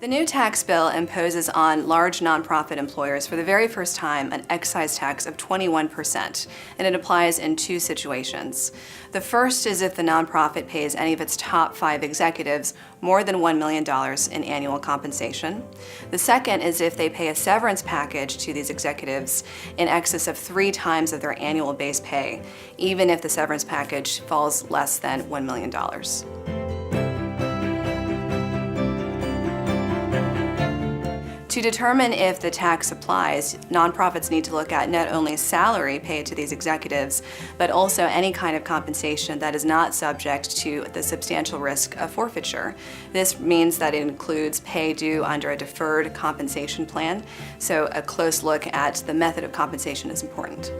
The new tax bill imposes on large nonprofit employers for the very first time an excise tax of 21%, and it applies in two situations. The first is if the nonprofit pays any of its top 5 executives more than $1 million in annual compensation. The second is if they pay a severance package to these executives in excess of 3 times of their annual base pay, even if the severance package falls less than $1 million. To determine if the tax applies, nonprofits need to look at not only salary paid to these executives, but also any kind of compensation that is not subject to the substantial risk of forfeiture. This means that it includes pay due under a deferred compensation plan, so a close look at the method of compensation is important.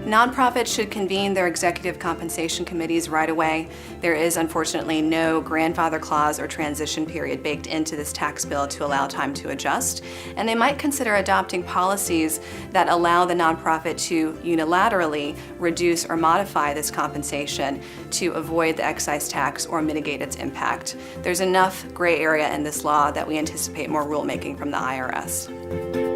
Nonprofits should convene their executive compensation committees right away. There is unfortunately no grandfather clause or transition period baked into this tax bill to allow time to adjust, and they might consider adopting policies that allow the nonprofit to unilaterally reduce or modify this compensation to avoid the excise tax or mitigate its impact. There's enough gray area in this law that we anticipate more rulemaking from the IRS.